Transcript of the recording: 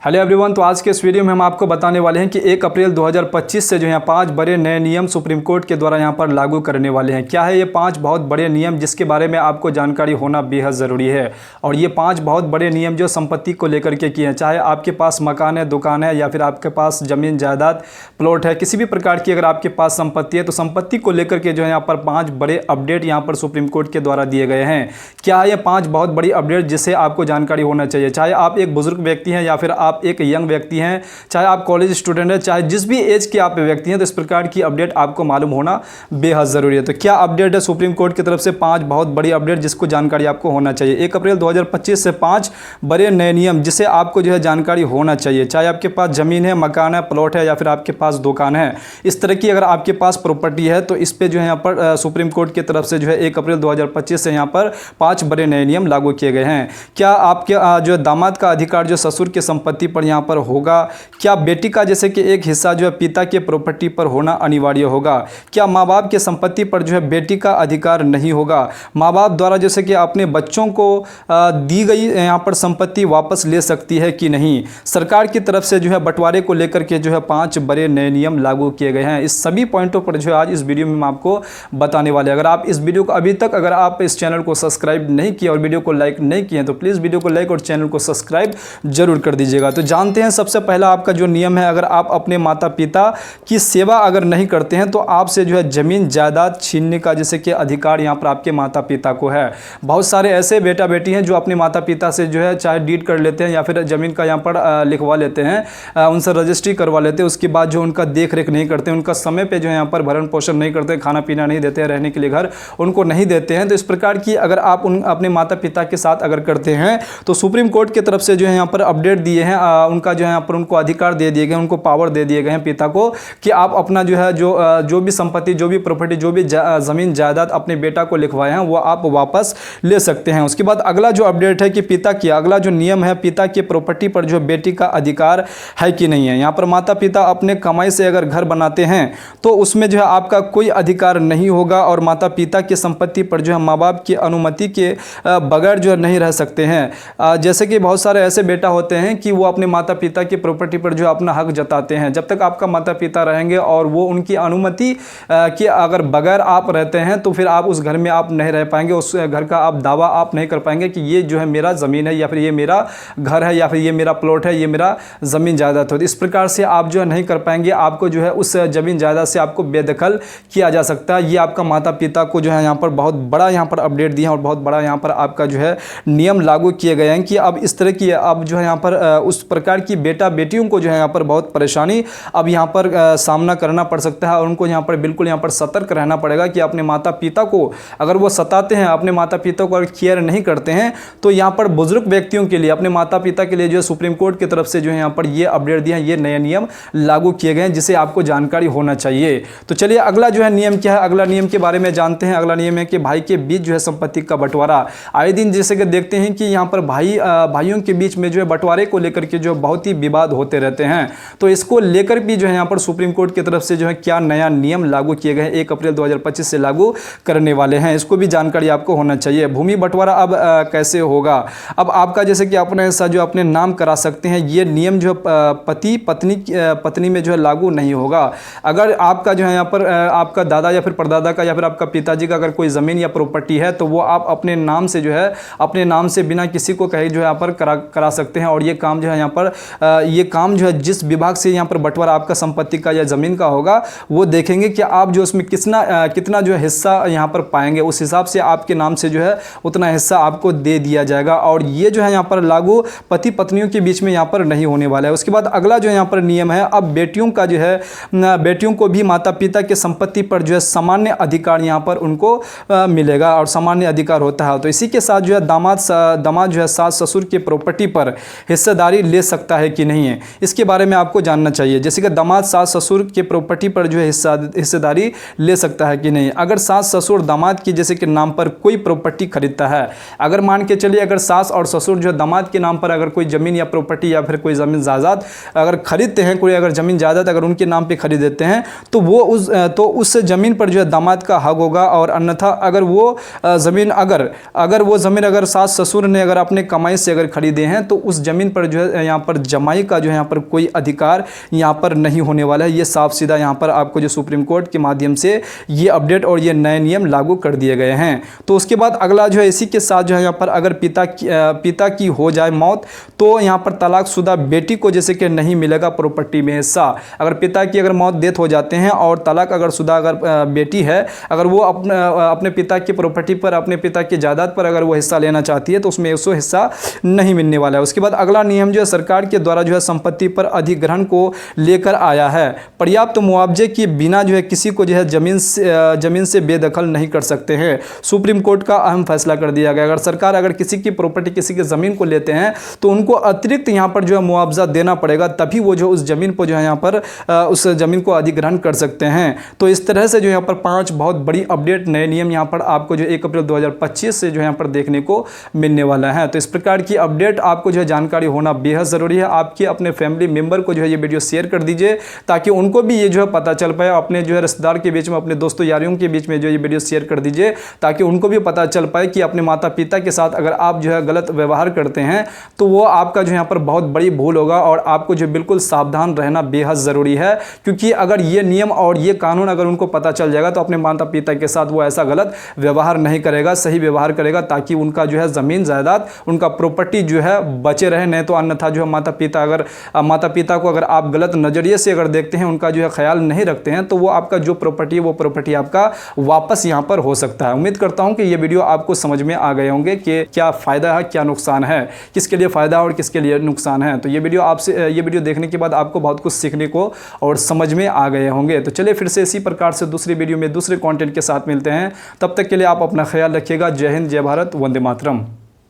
Hello everyone. तो आज के इस वीडियो में हम आपको बताने वाले हैं कि 1 अप्रैल 2025 से जो है 5 बड़े नए नियम सुप्रीम कोर्ट के द्वारा यहाँ पर लागू करने वाले हैं। क्या है ये 5 बहुत बड़े नियम जिसके बारे में आपको जानकारी होना बेहद ज़रूरी है। और ये 5 बहुत बड़े नियम जो संपत्ति को लेकर के किए हैं, चाहे आपके पास मकान है, दुकान है या फिर आपके पास ज़मीन जायदाद प्लॉट है, किसी भी प्रकार की अगर आपके पास संपत्ति है तो संपत्ति को लेकर के जो है यहाँ पर 5 बड़े अपडेट यहाँ पर सुप्रीम कोर्ट के द्वारा दिए गए हैं। क्या है ये 5 बहुत बड़ी अपडेट जिससे आपको जानकारी होना चाहिए, चाहे आप एक बुजुर्ग व्यक्ति हैं या फिर आप एक यंग व्यक्ति हैं, चाहे आप कॉलेज स्टूडेंट हैं, चाहे जिस भी एज के आप व्यक्ति हैं, तो इस प्रकार की अपडेट आपको मालूम होना बेहद ज़रूरी है। तो क्या अपडेट है सुप्रीम कोर्ट की तरफ से 5 बहुत बड़ी अपडेट जिसको जानकारी आपको होना चाहिए। 1 अप्रैल 2025 से 5 बड़े नए नियम जिसे आपको जो है जानकारी होना चाहिए, चाहे आपके पास ज़मीन है, मकान है, प्लॉट है या फिर आपके पास दुकान है। इस तरह की अगर आपके पास प्रॉपर्टी है तो इस पर जो है यहाँ पर सुप्रीम कोर्ट की तरफ से जो है 1 अप्रैल 2025 से यहाँ पर 5 बड़े नए नियम लागू किए गए हैं। क्या आपके जो दामाद का अधिकार जो ससुर की संपत्ति पर यहाँ पर होगा? क्या बेटी का जैसे कि एक हिस्सा जो है पिता के प्रॉपर्टी पर होना अनिवार्य होगा? क्या माँ बाप की संपत्ति पर जो है बेटी का अधिकार नहीं होगा? माँ बाप द्वारा जैसे कि अपने बच्चों को दी गई यहाँ पर संपत्ति वापस ले सकती है कि नहीं? सरकार की तरफ से जो है बंटवारे को लेकर के जो है 5 बड़े नए नियम लागू किए गए हैं। इस सभी पॉइंटों पर जो है आज इस वीडियो में हम आपको बताने वाले हैं। अगर आप इस वीडियो को अभी तक अगर आप इस चैनल को सब्सक्राइब नहीं किया और वीडियो को लाइक नहीं किए तो प्लीज़ वीडियो को लाइक और चैनल को सब्सक्राइब जरूर कर दीजिएगा। तो जानते हैं सबसे पहला आपका जो नियम है, अगर आप अपने माता पिता की सेवा अगर नहीं करते हैं तो आपसे जो है ज़मीन जायदाद छीनने का जैसे कि अधिकार यहाँ पर आपके माता पिता को है। बहुत सारे ऐसे बेटा बेटी हैं जो अपने माता पिता से जो है चाहे डीड कर लेते हैं या फिर ज़मीन का यहाँ पर लिखवा लेते हैं, उनसे रजिस्ट्री करवा लेते हैं, उसके बाद जो उनका देख रेख नहीं करते, उनका समय पर जो है यहाँ पर भरण पोषण नहीं करते, खाना पीना नहीं देते, रहने के लिए घर उनको नहीं देते हैं। तो इस प्रकार की अगर आप अपने माता पिता के साथ अगर करते हैं तो सुप्रीम कोर्ट की तरफ से जो है यहाँ पर अपडेट दिए हैं, उनका जो है यहाँ पर उनको अधिकार दे दिए गए, उनको पावर दे दिए गए हैं पिता को कि आप अपना जो है जो भी संपत्ति, जो भी प्रॉपर्टी, जो भी ज़मीन जायदाद अपने बेटा को लिखवाए हैं वो आप वापस ले सकते हैं। उसके बाद अगला जो अपडेट है कि पिता की अगला जो नियम है, पिता की प्रॉपर्टी पर जो बेटी का अधिकार है कि नहीं है। यहाँ पर माता पिता अपने कमाई से अगर घर बनाते हैं तो उसमें जो है आपका कोई अधिकार नहीं होगा और माता पिता की संपत्ति पर जो है माँ बाप की अनुमति के बगैर जो है नहीं रह सकते हैं। जैसे कि बहुत सारे ऐसे बेटा होते हैं कि वो अपने माता पिता की प्रॉपर्टी पर जो अपना हक जताते हैं। जब तक आपका माता पिता रहेंगे और वो उनकी अनुमति के अगर बगैर आप रहते हैं तो फिर आप उस घर में आप नहीं रह पाएंगे, उस घर का आप दावा आप नहीं कर पाएंगे कि ये जो है मेरा ज़मीन है या फिर ये मेरा घर है या फिर ये मेरा प्लॉट है, ये मेरा ज़मीन जायदाद है। इस प्रकार से आप जो है नहीं कर पाएंगे, आपको जो है उस ज़मीन जायदाद से आपको बेदखल किया जा सकता है। ये आपका माता पिता को जो है यहाँ पर बहुत बड़ा यहाँ पर अपडेट दिया और बहुत बड़ा यहाँ पर आपका जो है नियम लागू किए गए हैं कि अब इस तरह की अब जो है यहाँ पर उस प्रकार की बेटा बेटियों को जो है यहाँ पर बहुत परेशानी अब यहाँ पर सामना करना पड़ सकता है और उनको यहाँ पर बिल्कुल यहाँ पर सतर्क रहना पड़ेगा कि अपने माता पिता को अगर वो सताते हैं, अपने माता पिता को अगर केयर नहीं करते हैं तो यहाँ पर बुजुर्ग व्यक्तियों के लिए, अपने माता पिता के लिए जो है सुप्रीम कोर्ट की तरफ से जो है यहाँ पर ये अपडेट दिया है, ये नए नियम लागू किए गए हैं जिसे आपको जानकारी होना चाहिए। तो चलिए अगला जो है नियम क्या है, अगला नियम के बारे में जानते हैं। अगला नियम है कि भाई के बीच जो है संपत्ति का बंटवारा। आए दिन जैसे कि देखते हैं कि यहाँ पर भाइयों के बीच में जो है बंटवारे को लेकर के जो बहुत ही विवाद होते रहते हैं, तो इसको लेकर भी जो है यहाँ पर सुप्रीम कोर्ट की तरफ से जो है क्या नया नियम लागू किए गए हैं, 1 अप्रैल 2025 से लागू करने वाले हैं, इसको भी जानकारी आपको होना चाहिए। भूमि बंटवारा अब कैसे होगा? अब आपका जैसे कि अपने हिस्सा जो अपने नाम करा सकते हैं, ये नियम जो पति पत्नी में जो है लागू नहीं होगा। अगर आपका जो है यहाँ पर आपका दादा या फिर परदादा का या फिर आपका पिताजी का अगर कोई ज़मीन या प्रॉपर्टी है तो वो आप अपने नाम से जो है अपने नाम से बिना किसी को कहे जो है यहाँ पर करा सकते हैं। और ये काम जो है यहाँ पर ये काम जो है जिस विभाग से यहाँ पर बंटवारा आपका संपत्ति का या ज़मीन का होगा वो देखेंगे कि आप जो उसमें कितना जो है हिस्सा यहाँ पर पाएंगे, उस हिसाब से आपके नाम से जो है उतना हिस्सा आपको दे दिया जाएगा। और ये जो है यहाँ पर लागू पति पत्नियों के बीच में यहाँ पर नहीं होने वाला है। उसके बाद अगला जो यहाँ पर नियम है, अब बेटियों का जो है बेटियों को भी माता पिता की संपत्ति पर जो है सामान्य अधिकार यहाँ पर उनको मिलेगा और सामान्य अधिकार होता है। तो इसी के साथ जो है दामाद जो है सास ससुर की प्रॉपर्टी पर हिस्सेदारी ले सकता है कि नहीं है, इसके बारे में आपको जानना चाहिए। जैसे कि दामाद सास ससुर के प्रॉपर्टी पर जो है हिस्सेदारी ले सकता है कि नहीं। अगर सास ससुर दामाद की जैसे कि नाम पर कोई प्रॉपर्टी खरीदता है, अगर मान के चलिए अगर सास और ससुर जो है दामाद के नाम पर अगर कोई ज़मीन या प्रॉपर्टी या फिर कोई ज़मीन जायदाद अगर खरीदते हैं, कोई अगर ज़मीन जायदाद अगर उनके नाम पे खरीद देते हैं तो वो उस ज़मीन पर जो है दामाद का हक होगा। और अन्यथा अगर वो ज़मीन अगर वो ज़मीन अगर सास ससुर ने अगर अपने कमाई से अगर खरीदे हैं तो उस ज़मीन पर जो यहाँ पर जमाई का जो है यहाँ पर कोई अधिकार यहाँ पर नहीं होने वाला है। ये साफ सीधा यहाँ पर आपको जो सुप्रीम कोर्ट के माध्यम से ये अपडेट और ये नए नियम लागू कर दिए गए हैं। तो उसके बाद अगला जो है इसी के साथ जो है यहाँ पर अगर पिता की हो जाए मौत तो यहाँ पर तलाकशुदा बेटी को जैसे कि नहीं मिलेगा प्रॉपर्टी में हिस्सा। अगर पिता की अगर मौत डेथ हो जाते हैं और तलाक अगर शुदा अगर बेटी है, अगर वो अपने पिता की प्रॉपर्टी पर, अपने पिता की जायदाद पर अगर वो हिस्सा लेना चाहती है तो उसमें उसको हिस्सा नहीं मिलने वाला है। उसके बाद अगला नियम जो है सरकार के द्वारा जो है संपत्ति पर अधिग्रहण को लेकर आया है। पर्याप्त मुआवजे के बिना जो है किसी को जो है जमीन से बेदखल नहीं कर सकते हैं। सुप्रीम कोर्ट का अहम फैसला कर दिया गया। अगर सरकार अगर किसी की प्रॉपर्टी, किसी की ज़मीन को लेते हैं तो उनको अतिरिक्त यहाँ पर जो है मुआवजा देना पड़ेगा, तभी वो जो उस ज़मीन पर जो है यहाँ पर उस ज़मीन को अधिग्रहण कर सकते हैं। तो इस तरह से जो यहाँ पर 5 बहुत बड़ी अपडेट, नए नियम यहाँ पर आपको जो 1 अप्रैल 2025 से जो यहाँ पर देखने को मिलने वाला है। तो इस प्रकार की अपडेट आपको जो है जानकारी होना बेहद ज़रूरी है। आपके अपने फैमिली मेम्बर को जो है ये वीडियो शेयर कर दीजिए ताकि उनको भी ये जो है पता चल पाए। अपने जो है रिश्तेदार के बीच में, अपने दोस्तों यारियों के बीच में जो ये वीडियो शेयर कर दीजिए ताकि उनको भी पता चल पाए कि अपने माता पिता के साथ अगर आप जो है गलत व्यवहार करते हैं तो वो आपका जो यहाँ पर बहुत बड़ी भूल होगा और आपको जो बिल्कुल सावधान रहना बेहद ज़रूरी है। क्योंकि अगर ये नियम और ये कानून अगर उनको पता चल जाएगा तो अपने माता पिता के साथ वो ऐसा गलत व्यवहार नहीं करेगा, सही व्यवहार करेगा ताकि उनका जो है ज़मीन जायदाद, उनका प्रॉपर्टी जो है बचे रहे। नहीं तो अन्यथा जो है माता पिता को अगर आप गलत नज़रिए से अगर देखते हैं, उनका जो है ख्याल नहीं रखते हैं तो वो आपका जो प्रॉपर्टी है वो प्रॉपर्टी आपका वापस यहाँ पर हो सकता है। उम्मीद करता हूँ कि ये वीडियो आपको समझ में आ गए होंगे कि क्या फ़ायदा है, क्या नुकसान है, किसके लिए फ़ायदा और किसके लिए नुकसान है। तो ये वीडियो देखने के बाद आपको बहुत कुछ सीखने को और समझ में आ गए होंगे। तो चलिए फिर से इसी प्रकार से दूसरी वीडियो में दूसरे कंटेंट के साथ मिलते हैं। तब तक के लिए आप अपना ख्याल रखिएगा। जय हिंद, जय भारत, वंदे मातरम।